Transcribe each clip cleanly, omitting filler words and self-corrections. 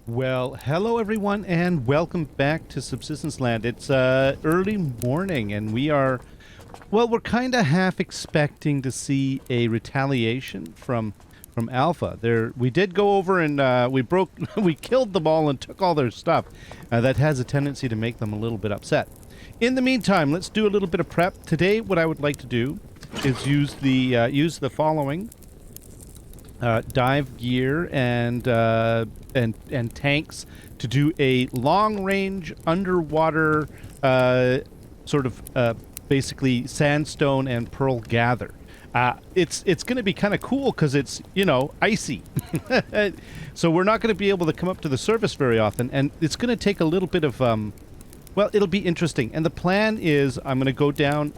Well, hello everyone, and welcome back to Subsistence Land. It's early morning, and we're kind of half expecting to see a retaliation from Alpha. We did go over and we killed them all and took all their stuff. That has a tendency to make them a little bit upset. In the meantime, let's do a little bit of prep. Today, what I would like to do is use the following. Dive gear and tanks to do a long-range underwater basically sandstone and pearl gather. It's going to be kind of cool because it's icy, so we're not going to be able to come up to the surface very often, and it's going to take a little bit of well, it'll be interesting. And the plan is I'm going to go down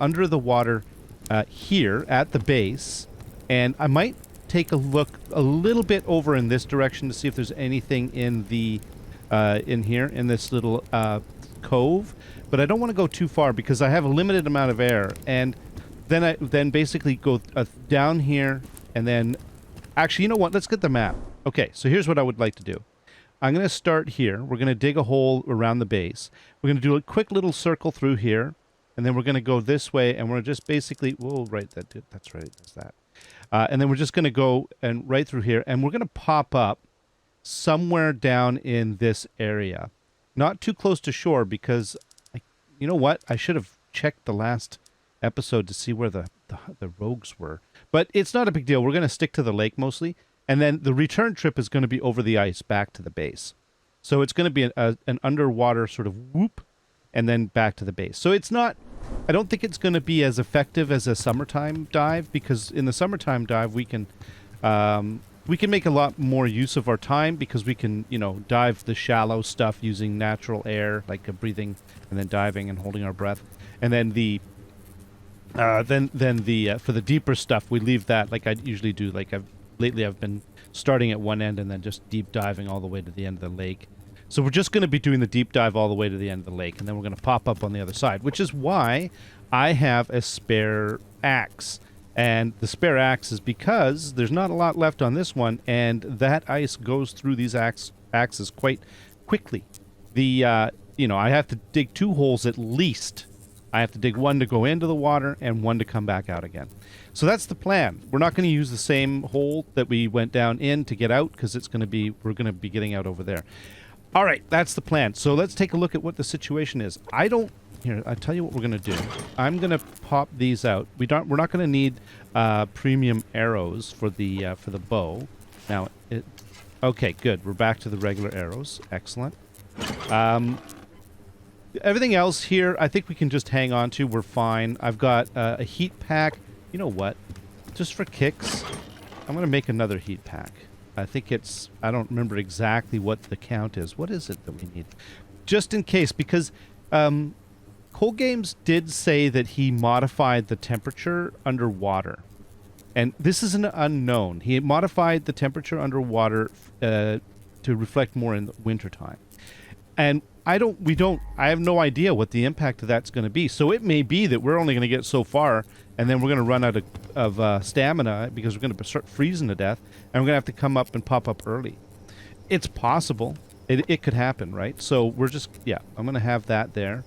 under the water here at the base, and I might take a look a little bit over in this direction to see if there's anything in the in here in this little cove, but I don't want to go too far because I have a limited amount of air. And then basically go down here, and then actually, you know what, let's get the map. Okay, so here's what I would like to do. I'm going to start here. We're going to dig a hole around the base. We're going to do a quick little circle through here, and then we're going to go this way, and we're just basically, whoa, right, that's right, that's that. And then we're just going to go and right through here, and we're going to pop up somewhere down in this area. Not too close to shore, because, you know what? I should have checked the last episode to see where the rogues were. But it's not a big deal. We're going to stick to the lake mostly. And then the return trip is going to be over the ice back to the base. So it's going to be an underwater sort of whoop, and then back to the base. So it's not... I don't think it's going to be as effective as a summertime dive, because in the summertime dive we can make a lot more use of our time, because we can, dive the shallow stuff using natural air, like breathing and then diving and holding our breath. And then for the deeper stuff, we leave that like I usually do. Lately I've been starting at one end and then just deep diving all the way to the end of the lake. So we're just going to be doing the deep dive all the way to the end of the lake, and then we're going to pop up on the other side, which is why I have a spare axe. And the spare axe is because there's not a lot left on this one, and that ice goes through these axes quite quickly. I have to dig 2 holes at least. I have to dig one to go into the water and one to come back out again. So that's the plan. We're not going to use the same hole that we went down in to get out, because we're going to be getting out over there. All right, that's the plan. So let's take a look at what the situation is. I'll tell you what we're going to do. I'm going to pop these out. We're not going to need premium arrows for the bow. Now, okay, good. We're back to the regular arrows. Excellent. Everything else here, I think we can just hang on to. We're fine. I've got a heat pack. You know what? Just for kicks, I'm going to make another heat pack. I think I don't remember exactly what the count is. What is it that we need? Just in case, because Cold Games did say that he modified the temperature underwater. And this is an unknown. He modified the temperature underwater to reflect more in the wintertime. And I have no idea what the impact of that's going to be. So it may be that we're only going to get so far, and then we're going to run out of stamina because we're going to start freezing to death, and we're going to have to come up and pop up early. It's possible. It could happen, right? So we're just, I'm going to have that there.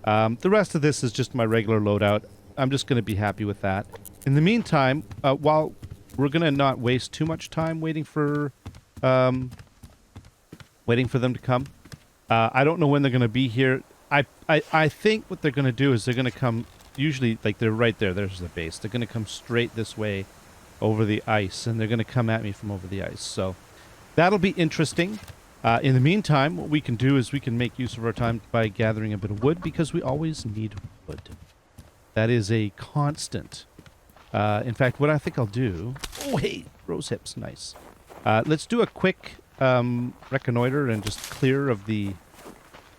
The rest of this is just my regular loadout. I'm just going to be happy with that. In the meantime, while we're going to not waste too much time waiting for them to come, I don't know when they're going to be here. I think what they're going to do is they're going to come, usually, like, they're right there. There's the base. They're going to come straight this way over the ice, and they're going to come at me from over the ice. So that'll be interesting. In the meantime, what we can do is we can make use of our time by gathering a bit of wood, because we always need wood. That is a constant. In fact, what I think I'll do... Oh, hey! Rose hips. Nice. Let's do a quick reconnoiter and just clear of the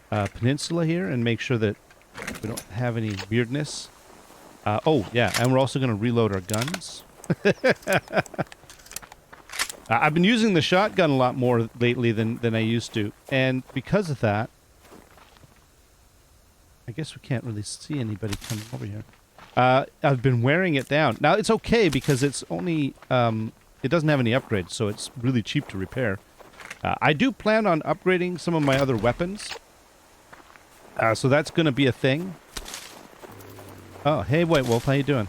peninsula here and make sure that we don't have any weirdness. Oh, yeah, and we're also going to reload our guns. I've been using the shotgun a lot more lately than I used to, and because of that, I guess we can't really see anybody coming over here. I've been wearing it down. Now, it's okay because it's only... it doesn't have any upgrades, so it's really cheap to repair. I do plan on upgrading some of my other weapons. So that's going to be a thing. Oh, hey, White Wolf, how you doing?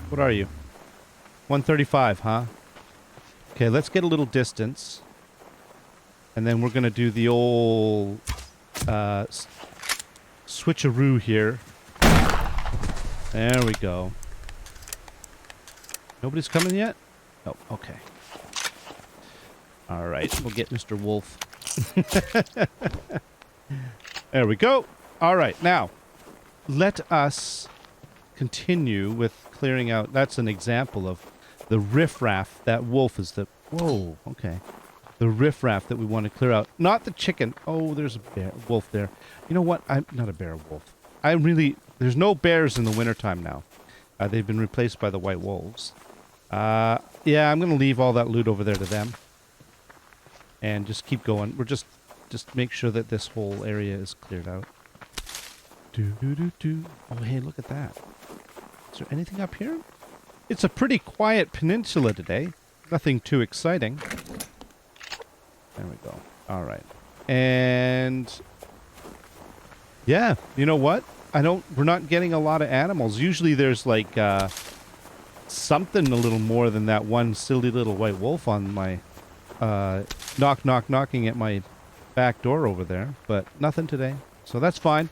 What are you? 135, huh? Okay, let's get a little distance. And then we're going to do the old switcheroo here. There we go. Nobody's coming yet? Oh, okay. All right, we'll get Mr. Wolf. There we go. All right, now, let us continue with clearing out. That's an example of the riffraff. That wolf is the... Whoa, okay. The riffraff that we want to clear out. Not the chicken. Oh, there's a bear, wolf there. You know what? I'm not a bear, wolf. I really... There's no bears in the wintertime now. They've been replaced by the white wolves. Yeah, I'm going to leave all that loot over there to them. And just keep going. We're just make sure that this whole area is cleared out. Oh, hey, look at that. Is there anything up here? It's a pretty quiet peninsula today. Nothing too exciting. There we go. All right. And yeah, you know what? We're not getting a lot of animals. Usually there's like something a little more than that one silly little white wolf on my knocking at my back door over there, but nothing today. So that's fine.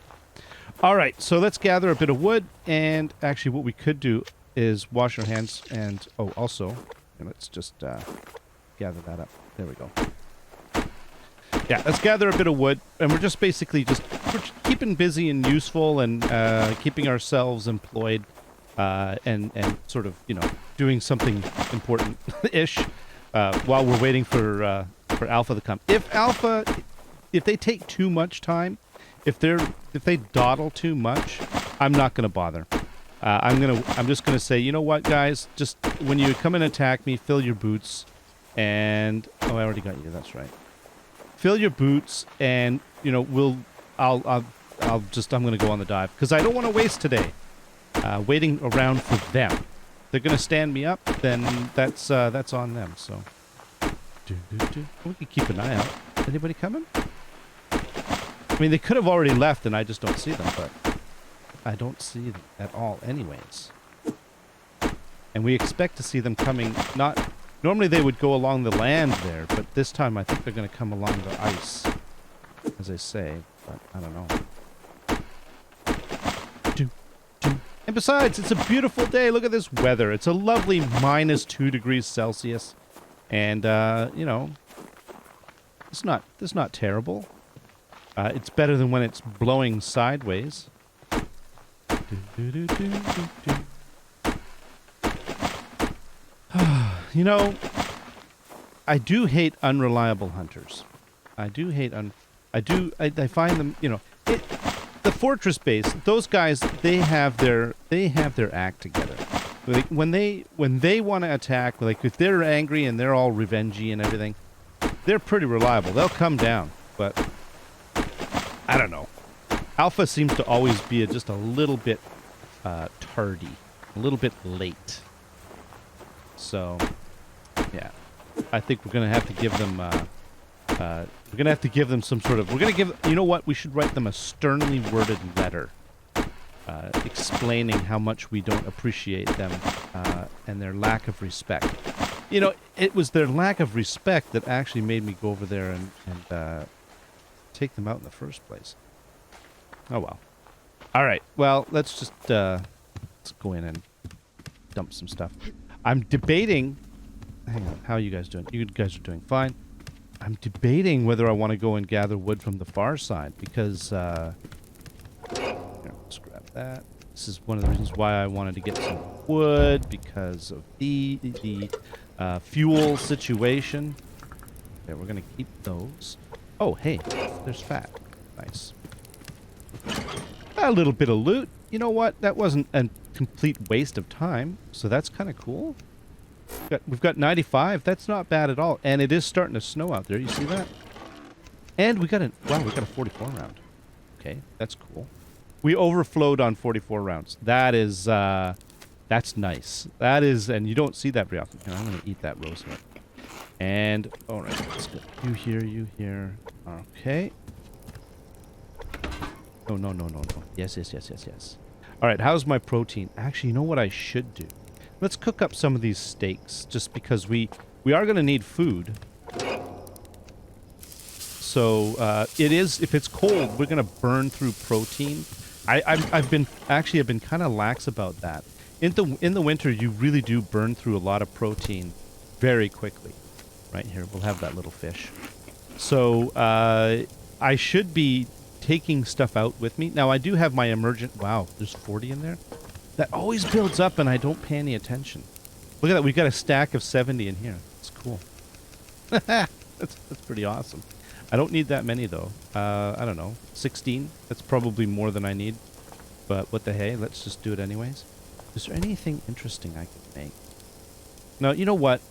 All right, so let's gather a bit of wood, and actually what we could do is wash our hands and also let's just gather that up. There we go. Yeah, let's gather a bit of wood, and we're just basically we're keeping busy and useful, and keeping ourselves employed, and sort of doing something important ish while we're waiting for Alpha to come. If they take too much time, if they dawdle too much, I'm not gonna bother. I'm just gonna say, you know what, guys, just when you come and attack me, fill your boots, and I already got you. That's right. Fill your boots, and I'm gonna go on the dive because I don't want to waste today waiting around for them. They're gonna stand me up, then that's on them. So we can keep an eye out. Anybody coming? I mean, they could have already left, and I just don't see them, but I don't see them at all anyways. And we expect to see them coming, normally they would go along the land there, but this time I think they're going to come along the ice, as I say, but I don't know. And besides, it's a beautiful day. Look at this weather. It's a lovely -2 degrees Celsius. And, it's not terrible. It's better than when it's blowing sideways. I do hate unreliable hunters. I find them, the fortress base, those guys, they have their act together. Like when they want to attack, like if they're angry and they're all revengey and everything, they're pretty reliable. They'll come down, but I don't know. Alpha seems to always be just a little bit tardy, a little bit late. So, yeah, I think we're gonna have to give them. We're gonna have to give them some sort of. We're gonna give. You know what? We should write them a sternly worded letter, explaining how much we don't appreciate them and their lack of respect. It was their lack of respect that actually made me go over there and take them out in the first place. Oh well. All right. Well, let's just let's go in and dump some stuff. I'm debating. Hang on. How are you guys doing? You guys are doing fine. I'm debating whether I want to go and gather wood from the far side because. Here, let's grab that. This is one of the reasons why I wanted to get some wood because of the fuel situation. Okay, we're gonna keep those. Oh, hey, there's fat. Nice. A little bit of loot. You know what? That wasn't a complete waste of time. So that's kind of cool. We've got 95. That's not bad at all. And it is starting to snow out there. You see that? And we got a 44 round. Okay, that's cool. We overflowed on 44 rounds. That is, that's nice. That is, and you don't see that very often. Here, I'm going to eat that roast meat. And, all right, let's go. You here, you here. Okay. Oh, no, no, no, no. Yes, yes, yes, yes, yes. All right, how's my protein? Actually, you know what I should do? Let's cook up some of these steaks, just because we are going to need food. So, it is, if it's cold, we're going to burn through protein. I've been kind of lax about that. In the winter, you really do burn through a lot of protein very quickly. Right here, we'll have that little fish. So, I should be taking stuff out with me. Now, I do have my emergent... Wow, there's 40 in there? That always builds up and I don't pay any attention. Look at that, we've got a stack of 70 in here. It's cool. That's pretty awesome. I don't need that many, though. I don't know, 16? That's probably more than I need. But what the hey, let's just do it anyways. Is there anything interesting I can make? No, you know what?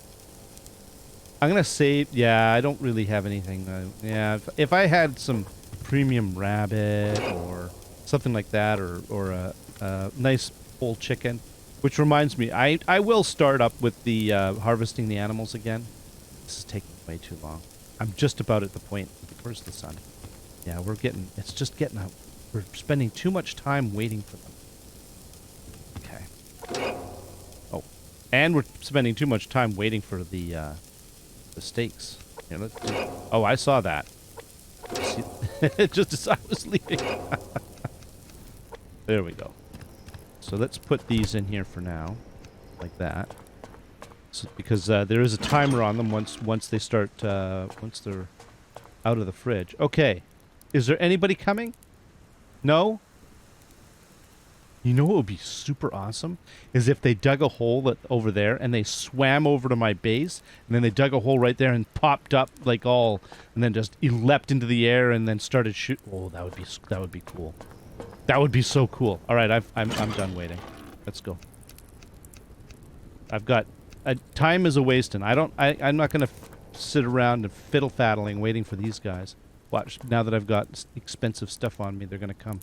I'm going to save... Yeah, I don't really have anything. Yeah, if I had some premium rabbit or something like that, or a nice whole chicken, which reminds me, I will start up with the harvesting the animals again. This is taking way too long. I'm just about at the point. Where's the sun? Yeah, it's just getting out. We're spending too much time waiting for them. Okay. Oh, and we're spending too much time waiting for the steaks. Here, let's do... Oh, I saw that. Just as I was leaving. There we go. So let's put these in here for now, like that. So, because there is a timer on them once they start once they're out of the fridge. Okay, is there anybody coming? No. You know what would be super awesome is if they dug a hole over there and they swam over to my base and then they dug a hole right there and popped up like all and then just leapt into the air and then started shoot. Oh, that would be cool. That would be so cool. All right, I'm done waiting. Let's go. I've got time is a wasting. I'm not gonna sit around and fiddle faddling waiting for these guys. Watch, now that I've got expensive stuff on me, they're gonna come.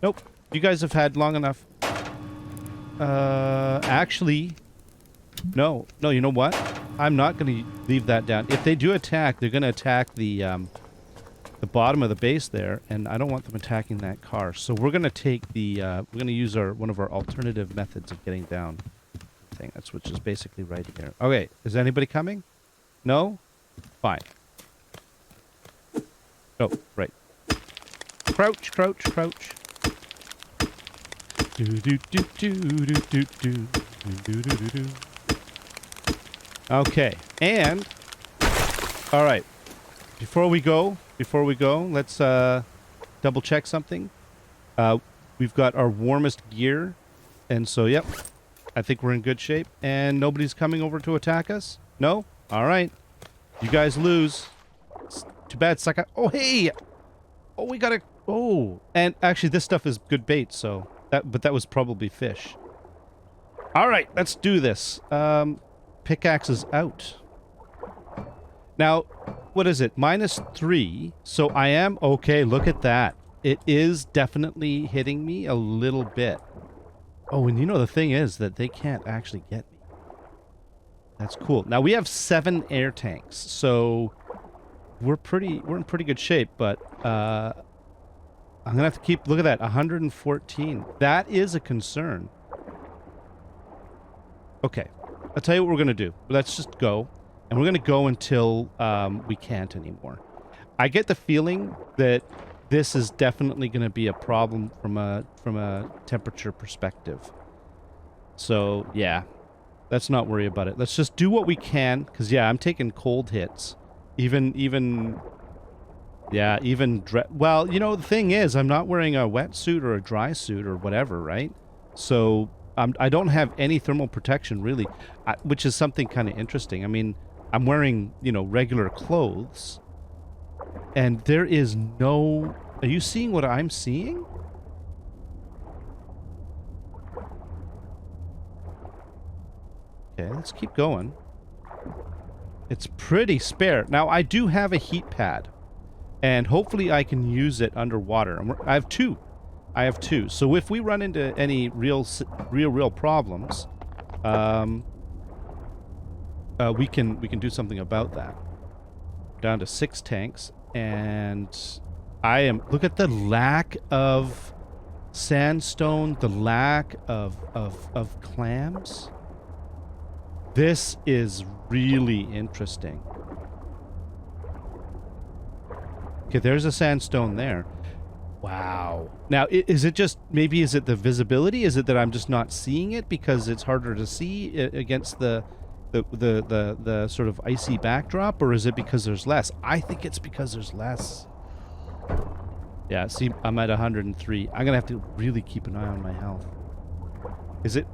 Nope. You guys have had long enough. Actually, no, you know what? I'm not going to leave that down. If they do attack, they're going to attack the bottom of the base there, and I don't want them attacking that car. So we're going to take we're going to use one of our alternative methods of getting down. That's which is basically right here. Okay, is anybody coming? No? Fine. Oh, right. Crouch, crouch, crouch. Do do do do do do do do do do do. Okay, and all right. Before we go, let's double check something. We've got our warmest gear, and so yep, I think we're in good shape. And nobody's coming over to attack us. No, all right. You guys lose. It's too bad, sucker. Oh hey, oh we gotta. Oh, and actually this stuff is good bait, so. But that was probably fish. All right, let's do this. Pickaxe is out. Now, what is it? -3. So I am okay. Look at that. It is definitely hitting me a little bit. Oh, and you know the thing is that they can't actually get me. That's cool. Now we have 7 air tanks, so we're in pretty good shape. But I'm going to have to keep... Look at that, 114. That is a concern. Okay. I'll tell you what we're going to do. Let's just go. And we're going to go until we can't anymore. I get the feeling that this is definitely going to be a problem from a temperature perspective. So, yeah. Let's not worry about it. Let's just do what we can. Because, yeah, I'm taking cold hits. Yeah, well, you know, the thing is, I'm not wearing a wetsuit or a dry suit or whatever, right? So, I don't have any thermal protection, really, which is something kind of interesting. I mean, I'm wearing, you know, regular clothes, and there is no... Are you seeing what I'm seeing? Okay, let's keep going. It's pretty spare. Now, I do have a heat pad. And hopefully I can use it underwater. I have two. So if we run into any real problems, we can do something about that. Down to 6 tanks, and look at the lack of sandstone, the lack of clams. This is really interesting. Okay, there's a sandstone there. Wow. Now, is it just, maybe is it the visibility? Is it that I'm just not seeing it because it's harder to see against the sort of icy backdrop, or is it because there's less? I think it's because there's less. Yeah, see, I'm at 103. I'm gonna have to really keep an eye on my health. Is it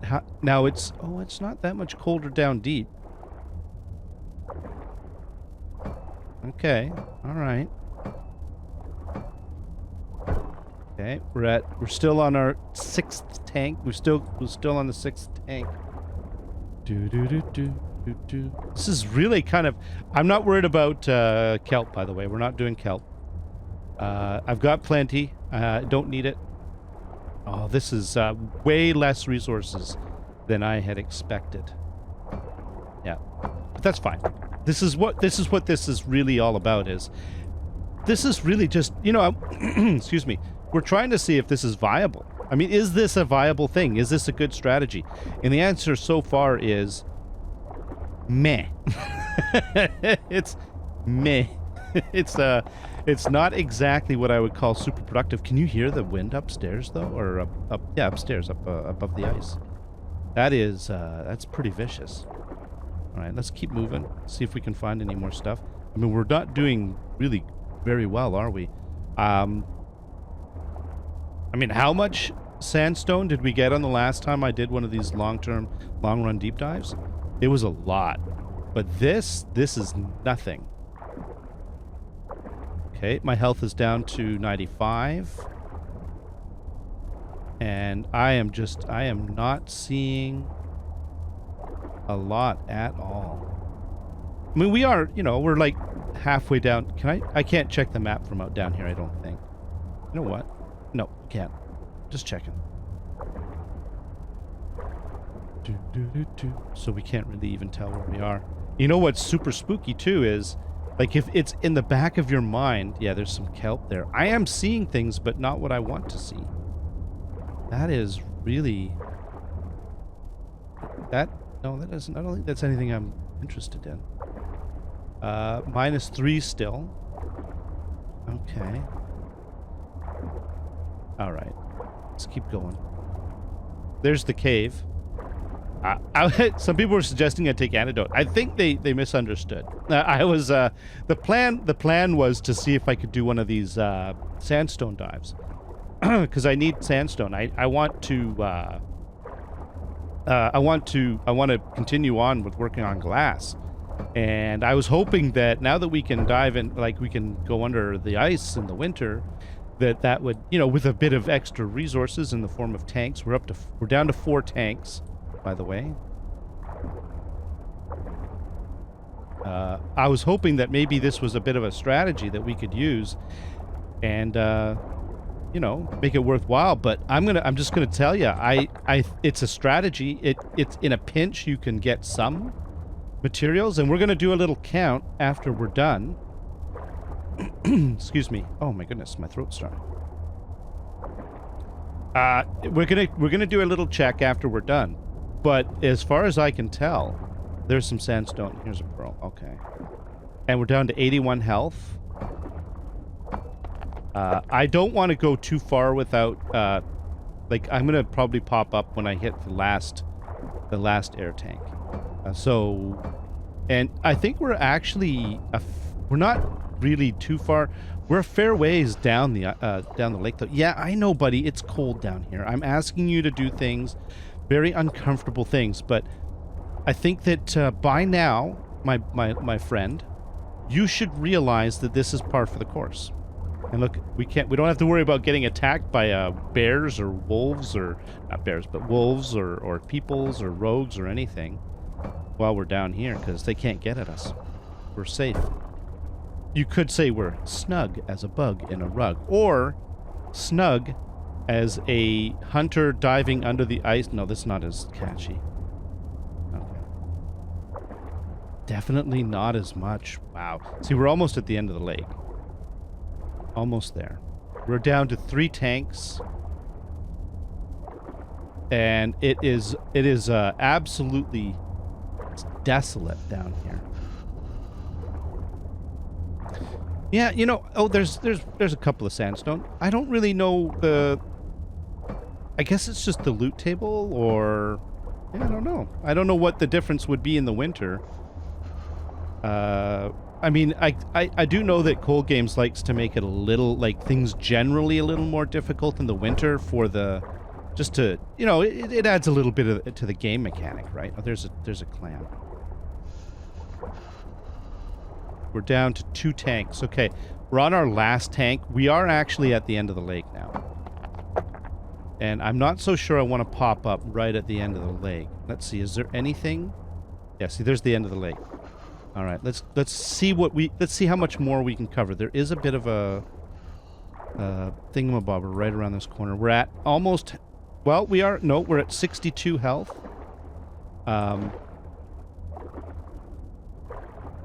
now? It's not that much colder down deep. Okay, all right. Okay, we're still on our 6th tank. We're still on the 6th tank. This is really kind of... I'm not worried about kelp, by the way. We're not doing kelp. I've got plenty. Don't need it. Oh, this is way less resources than I had expected. Yeah, but that's fine. This is what this is really all about. This is really just, you know, excuse me. We're trying to see if this is viable. I mean, is this a viable thing? Is this a good strategy? And the answer so far is meh. It's meh. It's not exactly what I would call super productive. Can you hear the wind upstairs though, or yeah, upstairs, above the ice? That's pretty vicious. All right, let's keep moving. See if we can find any more stuff. I mean, we're not doing really very well, are we? I mean, how much sandstone did we get on the last time I did one of these long-run deep dives? It was a lot. But this is nothing. Okay, my health is down to 95. And I am not seeing a lot at all. I mean, we are, you know, we're like halfway down. I can't check the map from out down here, I don't think. You know what? No, can't. Just checking. So we can't really even tell where we are. You know what's super spooky too is, like, if it's in the back of your mind, yeah, there's some kelp there. I am seeing things, but not what I want to see. That is really... No, that isn't... I don't think that's anything I'm interested in. -3 still. Okay. Alright. Let's keep going. There's the cave. Some people were suggesting I take antidote. I think they misunderstood. The plan was to see if I could do one of these sandstone dives. Because I need sandstone. I want to continue on with working on glass. And I was hoping that now that we can dive in, like we can go under the ice in the winter, that would, you know, with a bit of extra resources in the form of tanks. We're down to 4 tanks, by the way. I was hoping that maybe this was a bit of a strategy that we could use and you know, make it worthwhile, but I'm just gonna tell you, it's a strategy. It's in a pinch you can get some materials, and we're gonna do a little count after we're done. Excuse me. Oh my goodness, my throat's starting. We're gonna do a little check after we're done, but as far as I can tell, there's some sandstone. Here's a pearl. Okay, and we're down to 81 health. I don't want to go too far without, like, I'm gonna probably pop up when I hit the last air tank. And I think we're actually we're not really too far. We're a fair ways down the lake, though. Yeah, I know, buddy. It's cold down here. I'm asking you to do things, very uncomfortable things, but I think that by now, my friend, you should realize that this is par for the course. And look, we don't have to worry about getting attacked by bears or wolves, or not bears, but wolves or peoples or rogues or anything while we're down here, because they can't get at us. We're safe. You could say we're snug as a bug in a rug, or snug as a hunter diving under the ice. No, that's not as catchy. Okay. Definitely not as much. Wow. See, we're almost at the end of the lake. Almost there. We're down to 3 tanks. And it is absolutely desolate down here. Yeah, you know, oh, there's a couple of sandstone. I don't really know I guess it's just the loot table, or yeah, I don't know. I don't know what the difference would be in the winter. I mean, I do know that Cold Games likes to make it a little, like, things generally a little more difficult in the winter for the, just to, you know, it adds a little bit to the game mechanic, right? Oh, there's a clam. We're down to 2 tanks. Okay, we're on our last tank. We are actually at the end of the lake now. And I'm not so sure I want to pop up right at the end of the lake. Let's see, is there anything? Yeah, see, there's the end of the lake. All right, let's see let's see how much more we can cover. There is a bit of a thingamabobber right around this corner. We're at almost, well, we're at 62 health.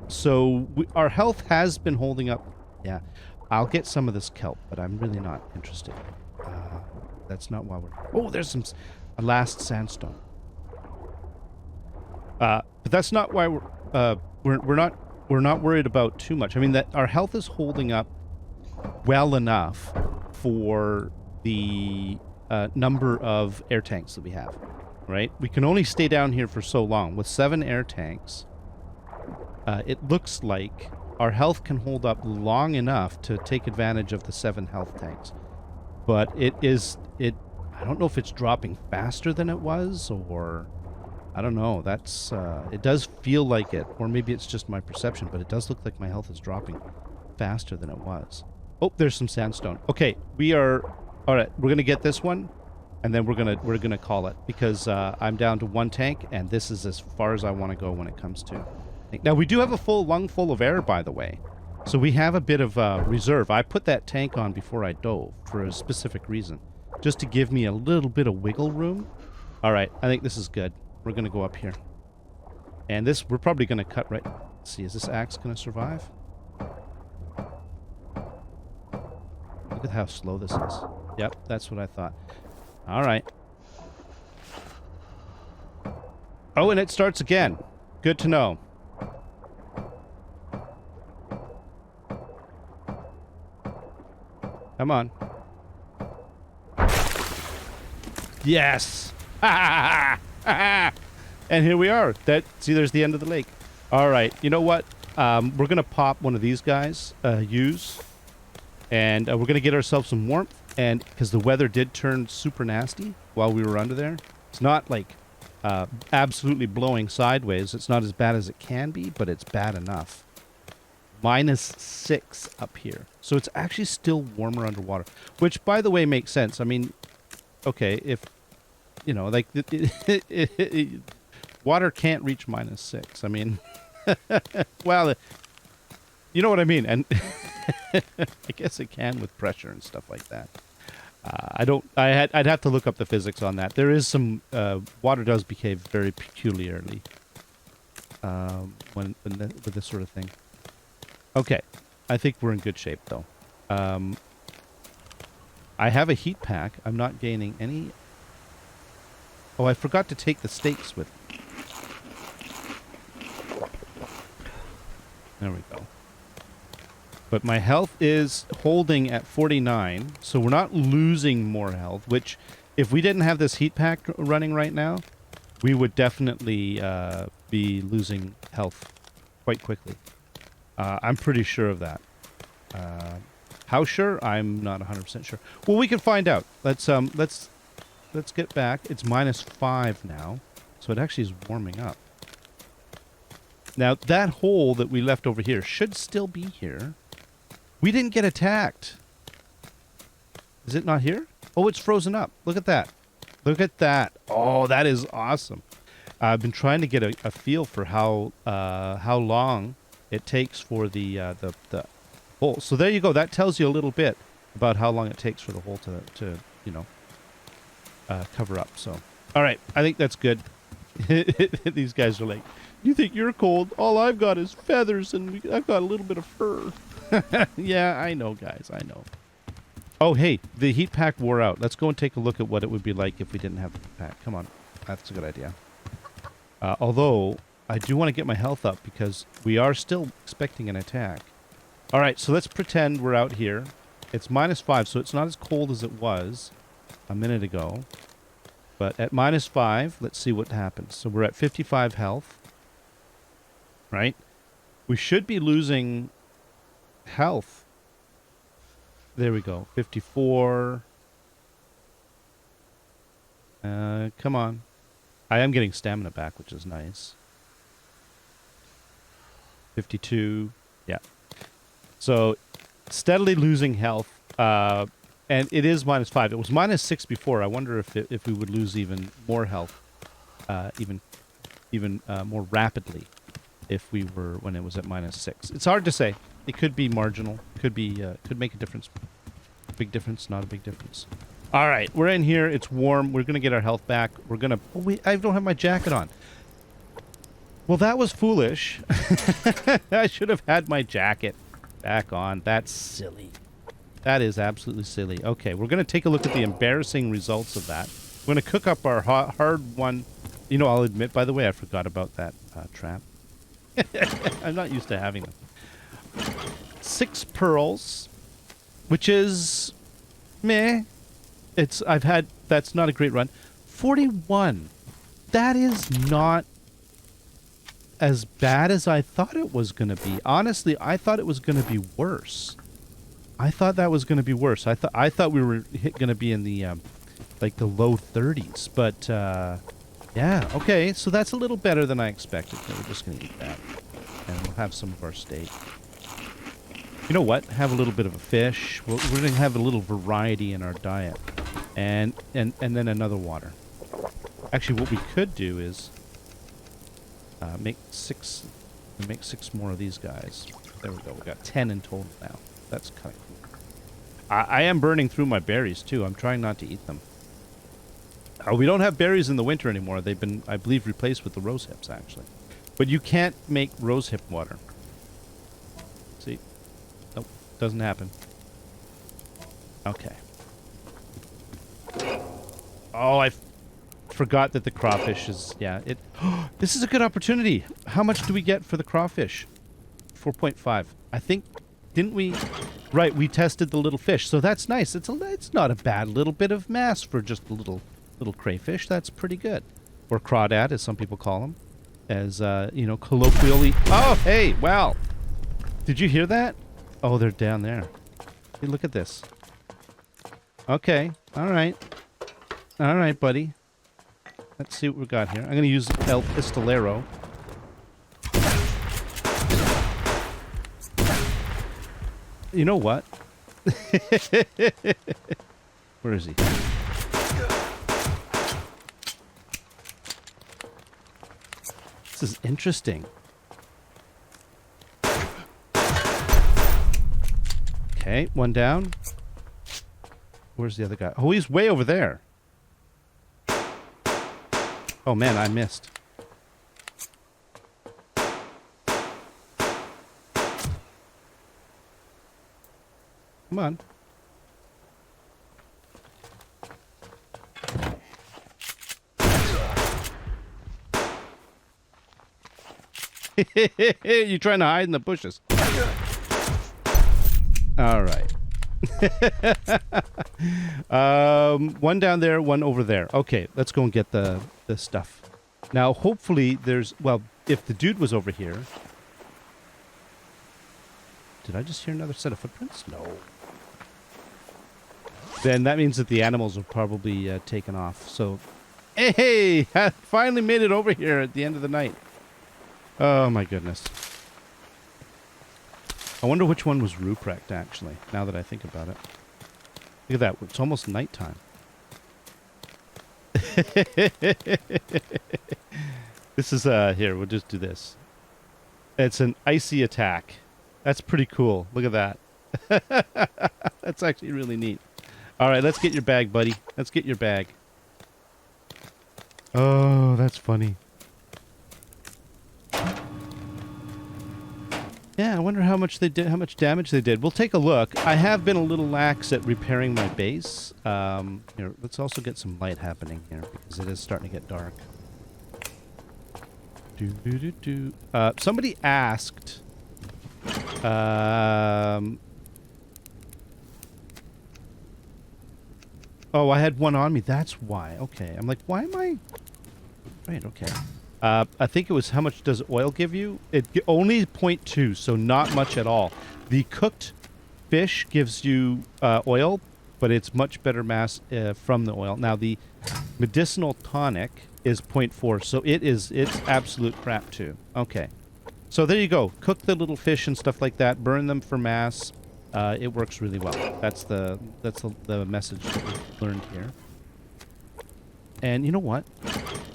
So our health has been holding up. Yeah, I'll get some of this kelp, but I'm really not interested. That's not why we're... Oh, there's a last sandstone. But that's not why we're not worried about too much. I mean, that our health is holding up well enough for the number of air tanks that we have, right? We can only stay down here for so long. With 7 air tanks, it looks like our health can hold up long enough to take advantage of the 7 health tanks. But I don't know if it's dropping faster than it was, or I don't know. That's it does feel like it, or maybe it's just my perception, but it does look like my health is dropping faster than it was. Oh, there's some sandstone. Okay, all right, we're gonna get this one, and then we're gonna call it, because I'm down to 1 tank, and this is as far as I want to go when it comes to. Now we do have a full lung full of air, by the way. So we have a bit of reserve. I put that tank on before I dove for a specific reason, just to give me a little bit of wiggle room. All right, I think this is good. We're going to go up here. And we're probably going to cut right... Let's see, is this axe going to survive? Look at how slow this is. Yep, that's what I thought. All right. Oh, and it starts again. Good to know. Come on. Yes! And here we are. See, there's the end of the lake. All right. You know what? We're going to pop one of these guys, use. And we're going to get ourselves some warmth. And because the weather did turn super nasty while we were under there. It's not like absolutely blowing sideways. It's not as bad as it can be, but it's bad enough. -6 up here. So it's actually still warmer underwater. Which, by the way, makes sense. I mean, okay, if, you know, like, water can't reach -6. I mean, well, you know what I mean. And I guess it can with pressure and stuff like that. I'd have to look up the physics on that. There is some, water does behave very peculiarly with this sort of thing. Okay, I think we're in good shape, though. I have a heat pack. I'm not gaining any... Oh, I forgot to take the steaks with me. There we go. But my health is holding at 49, so we're not losing more health, which, if we didn't have this heat pack running right now, we would definitely be losing health quite quickly. I'm pretty sure of that. How sure? I'm not 100% sure. Well, we can find out. Let's get back. It's -5 now, so it actually is warming up. Now, that hole that we left over here should still be here. We didn't get attacked. Is it not here? Oh, it's frozen up. Look at that. Look at that. Oh, that is awesome. I've been trying to get a feel for how long it takes for the hole. So there you go. That tells you a little bit about how long it takes for the hole to you know, cover up. So, all right. I think that's good. These guys are like, you think you're cold? All I've got is feathers, and I've got a little bit of fur. Yeah, I know, guys. I know. Oh, hey, the heat pack wore out. Let's go and take a look at what it would be like if we didn't have the heat pack. Come on. That's a good idea. Although, I do want to get my health up because we are still expecting an attack. All right, so let's pretend we're out here. It's -5, so it's not as cold as it was a minute ago. But at -5, let's see what happens. So we're at 55 health. Right? We should be losing health. There we go. 54. Come on. I am getting stamina back, which is nice. 52. Yeah. So, steadily losing health. And it is -5. It was -6 before. I wonder if we would lose even more health, even more rapidly, if we were when it was at -6. It's hard to say. It could be marginal. Could make a difference. Big difference, not a big difference. All right, we're in here. It's warm. We're gonna get our health back. We're gonna. Oh wait, I don't have my jacket on. Well, that was foolish. I should have had my jacket back on. That's silly. That is absolutely silly. Okay, we're going to take a look at the embarrassing results of that. We're going to cook up our hard one. You know, I'll admit, by the way, I forgot about that trap. I'm not used to having them. 6 pearls, which is meh. That's not a great run. 41. That is not as bad as I thought it was going to be. Honestly, I thought it was going to be worse. I thought that was going to be worse. I thought we were going to be in the like the low 30s, but yeah, okay. So that's a little better than I expected. Okay, we're just going to eat that, and we'll have some of our steak. You know what? Have a little bit of a fish. We're going to have a little variety in our diet, and then another water. Actually, what we could do is make 6 more of these guys. There we go. We got 10 in total now. That's kind of cool. I am burning through my berries, too. I'm trying not to eat them. We don't have berries in the winter anymore. They've been, I believe, replaced with the rose hips, actually. But you can't make rose hip water. See? Nope. Doesn't happen. Okay. Oh, I forgot that the crawfish is... Yeah, it... This is a good opportunity. How much do we get for the crawfish? 4.5. I think... Didn't we... Right, we tested the little fish, so that's nice. It's not a bad little bit of mass for just a little crayfish. That's pretty good. Or crawdad, as some people call them. As, you know, colloquially... Oh, hey, wow. Did you hear that? Oh, they're down there. Hey, look at this. Okay, all right. All right, buddy. Let's see what we got here. I'm going to use El Pistolero. You know what? Where is he? This is interesting. Okay, one down. Where's the other guy? Oh, he's way over there. Oh man, I missed. Come on. You trying to hide in the bushes? All right. One down there, one over there. Okay, let's go and get the stuff. Now, hopefully there's... Well, if the dude was over here... Did I just hear another set of footprints? No. Then that means that the animals are probably taken off. So, hey, I finally made it over here at the end of the night. Oh my goodness. I wonder which one was Ruprecht, actually, now that I think about it. Look at that, it's almost nighttime. This is, here, we'll just do this. It's an icy attack. That's pretty cool. Look at that. That's actually really neat. All right, let's get your bag, buddy. Let's get your bag. Oh, that's funny. Yeah, I wonder how much they did, how much damage they did. We'll take a look. I have been a little lax at repairing my base. Here, let's also get some light happening here because it is starting to get dark. Somebody asked. Oh, I had one on me. That's why. Okay, I'm like, why am I? Right. Okay. I think it was how much does oil give you? Only 0.2, so not much at all. The cooked fish gives you oil, but it's much better mass from the oil. Now the medicinal tonic is 0.4, so it's absolute crap too. Okay, so there you go. Cook the little fish and stuff like that. Burn them for mass. It works really well. That's the message that we learned here. And you know what?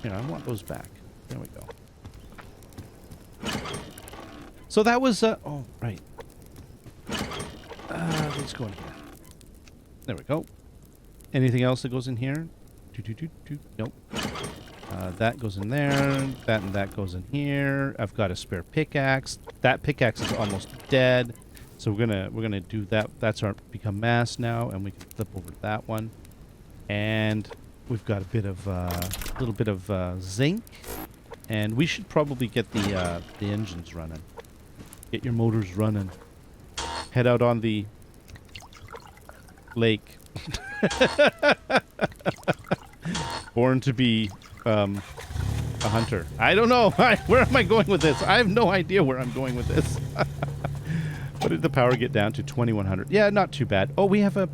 Here, I want those back. There we go. So that was, oh, right. Let's go in here. There we go. Anything else that goes in here? Nope. That goes in there. That and that goes in here. I've got a spare pickaxe. That pickaxe is almost dead. So we're gonna do that. That's our become mass now, and we can flip over to that one. And we've got a bit of, little bit of zinc. And we should probably get the engines running. Get your motors running. Head out on the lake. Born to be a hunter. I don't know. Where am I going with this? I have no idea where I'm going with this. What did the power get down to? 2100. Yeah, not too bad. Oh, we have a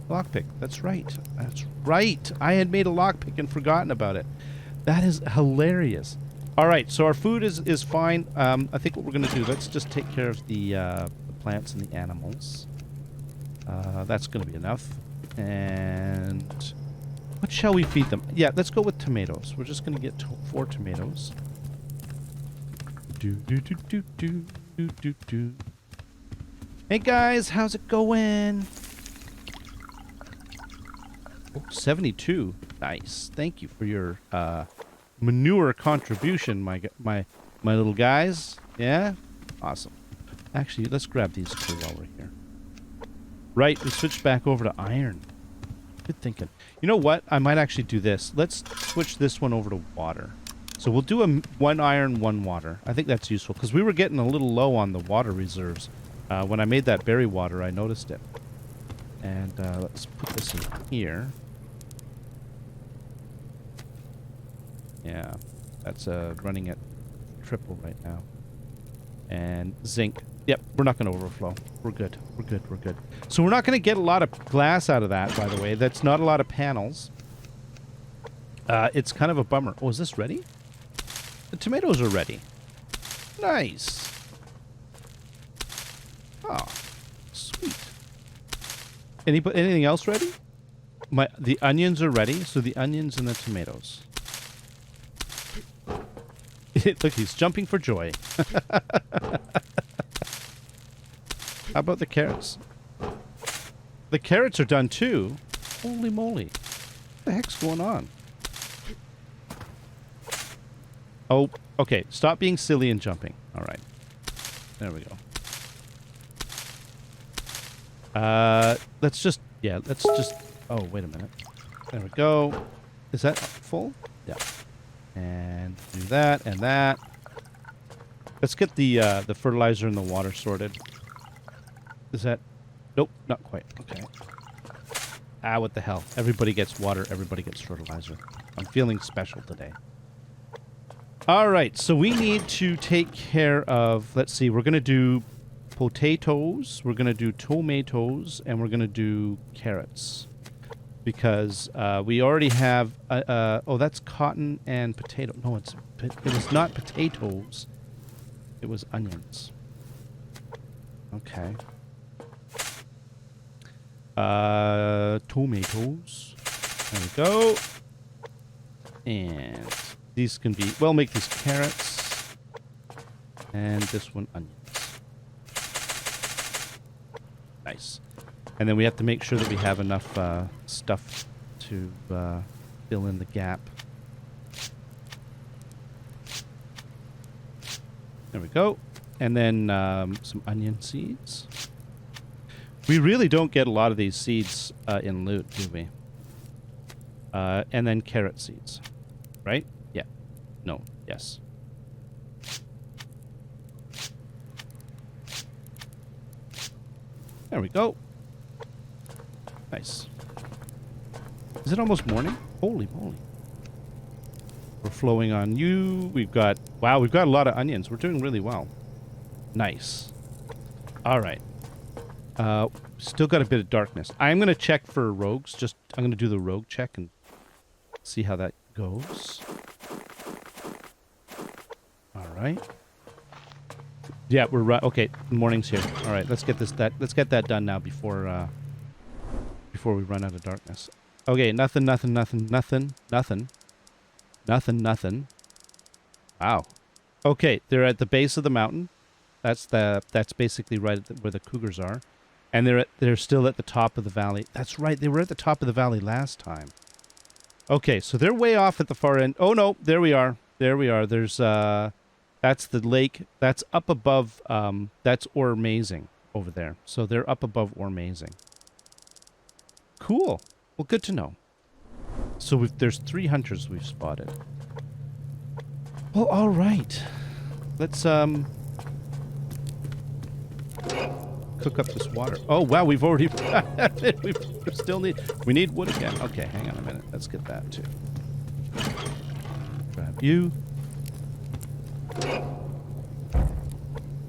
lockpick. That's right. That's right. I had made a lockpick and forgotten about it. That is hilarious. All right, so our food is fine. I think what we're going to do, let's just take care of the plants and the animals. That's going to be enough. And what shall we feed them? Yeah, let's go with tomatoes. We're just going to get 4 tomatoes. Hey guys, how's it going? Oh, 72. Nice. Thank you for your manure contribution, my little guys. Yeah? Awesome. Actually, let's grab these two while we're here. Right, we switched back over to iron. Good thinking. You know what? I might actually do this. Let's switch this one over to water. So we'll do a 1 iron, 1 water. I think that's useful, because we were getting a little low on the water reserves. When I made that berry water, I noticed it. And let's put this in here. Yeah, that's running at triple right now. And zinc. Yep, we're not going to overflow. We're good. We're good. We're good. So we're not going to get a lot of glass out of that, by the way. That's not a lot of panels. It's kind of a bummer. Oh, is this ready? The tomatoes are ready. Nice. Oh, sweet. Anything else ready? The onions are ready. So the onions and the tomatoes. Look, he's jumping for joy. How about the carrots? The carrots are done too. Holy moly. What the heck's going on? Oh, okay. Stop being silly and jumping. All right. There we go. Let's just... Yeah, let's just... Oh, wait a minute. There we go. Is that full? Yeah. And do that and that. Let's get the fertilizer and the water sorted. Is that... Nope, not quite. Okay. Ah, what the hell. Everybody gets water, everybody gets fertilizer. I'm feeling special today. Alright, so we need to take care of... Let's see, we're going to do potatoes, we're going to do tomatoes, and we're going to do carrots. Because we already have... oh, that's cotton and potato. No, it was not potatoes. It was onions. Okay. Tomatoes. There we go. And these can be... Well, make these carrots. And this one onions. Nice. And then we have to make sure that we have enough stuff to fill in the gap. There we go. and then some onion seeds. We really don't get a lot of these seeds in loot, do we? And then carrot seeds, right? Yeah. No. Yes. There we go. Nice. Is it almost morning? Holy moly. We're flowing on you. We've got... Wow, we've got a lot of onions. We're doing really well. Nice. All right. Still got a bit of darkness. I'm going to check for rogues. I'm going to do the rogue check and see how that goes. All right. Yeah, we're right. Okay, morning's here. All right, let's get that done now before we run out of darkness. Okay, nothing. Wow. Okay, they're at the base of the mountain. That's basically right where the cougars are, and they're still at the top of the valley. That's right. They were at the top of the valley last time. Okay, so they're way off at the far end. Oh no, there we are. There's that's the lake. That's up above. That's Ormazing over there. So they're up above Ormazing. Cool. Well, good to know. So there's 3 hunters we've spotted. Well, all right. Let's cook up this water. Oh wow, we've already we need wood again. Okay, hang on a minute. Let's get that too. Grab you.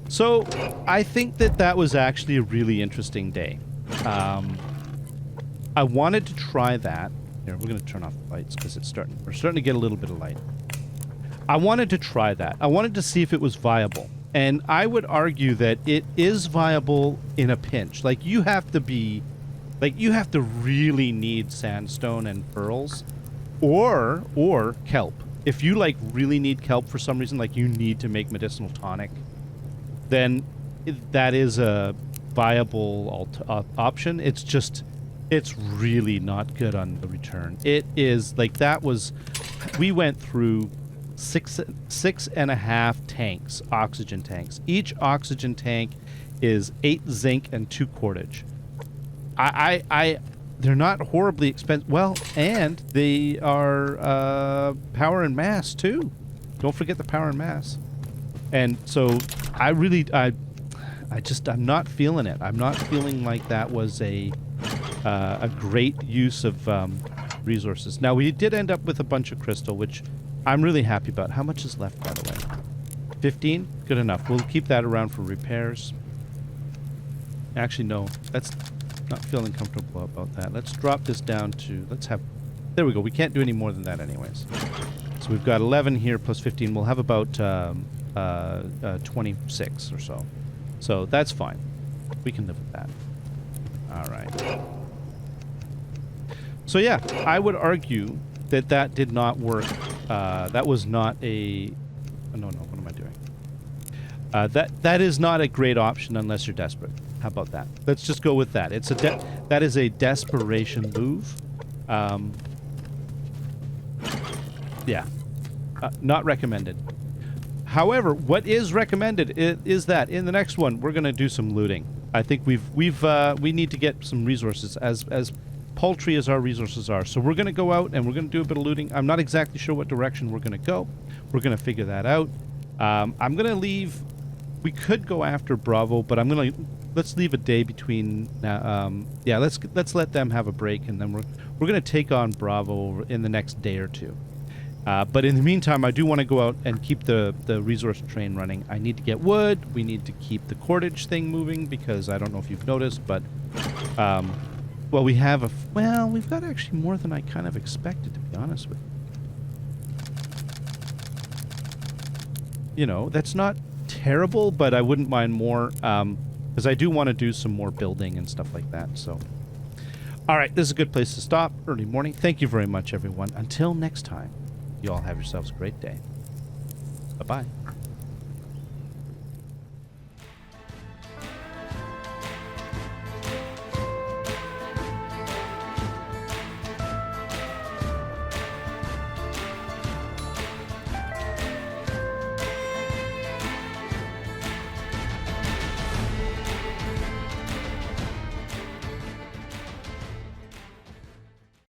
So I think that was actually a really interesting day. I wanted to try that. Here, we're going to turn off the lights because we're starting to get a little bit of light. I wanted to try that. I wanted to see if it was viable. And I would argue that it is viable in a pinch. Like, you have to really need sandstone and pearls or kelp. If you, like, really need kelp for some reason, like you need to make medicinal tonic, then that is a viable option. It's just, it's really not good on the return. It is, like, we went through six and a half tanks, oxygen tanks. Each oxygen tank is 8 zinc and 2 cordage. They're not horribly expensive. Well, and they are power and mass too. Don't forget the power and mass. And so I'm not feeling it. I'm not feeling like that was a great use of resources. Now, we did end up with a bunch of crystal, which I'm really happy about. How much is left, by the way? 15? Good enough. We'll keep that around for repairs. Actually, no. That's not feeling comfortable about that. Let's drop this down to... There we go. We can't do any more than that anyways. So we've got 11 here plus 15. We'll have about 26 or so. So that's fine. We can live with that. All right. So yeah, I would argue that did not work. That was not a... Oh, no, what am I doing? That is not a great option unless you're desperate. How about that? Let's just go with that. That is a desperation move. Yeah. Not recommended. However, what is recommended is that in the next one we're going to do some looting. I think we need to get some resources as paltry as our resources are. So we're going to go out and we're going to do a bit of looting. I'm not exactly sure what direction we're going to go. We're going to figure that out. I'm going to leave... We could go after Bravo, but let's leave a day between... yeah, let's let them have a break, and then we're going to take on Bravo in the next day or two. But in the meantime, I do want to go out and keep the resource train running. I need to get wood. We need to keep the cordage thing moving because I don't know if you've noticed, but... well, we've got actually more than I kind of expected, to be honest with you. You know, that's not terrible, but I wouldn't mind more, because I do want to do some more building and stuff like that, so. All right, this is a good place to stop. Early morning. Thank you very much, everyone. Until next time, you all have yourselves a great day. Bye-bye.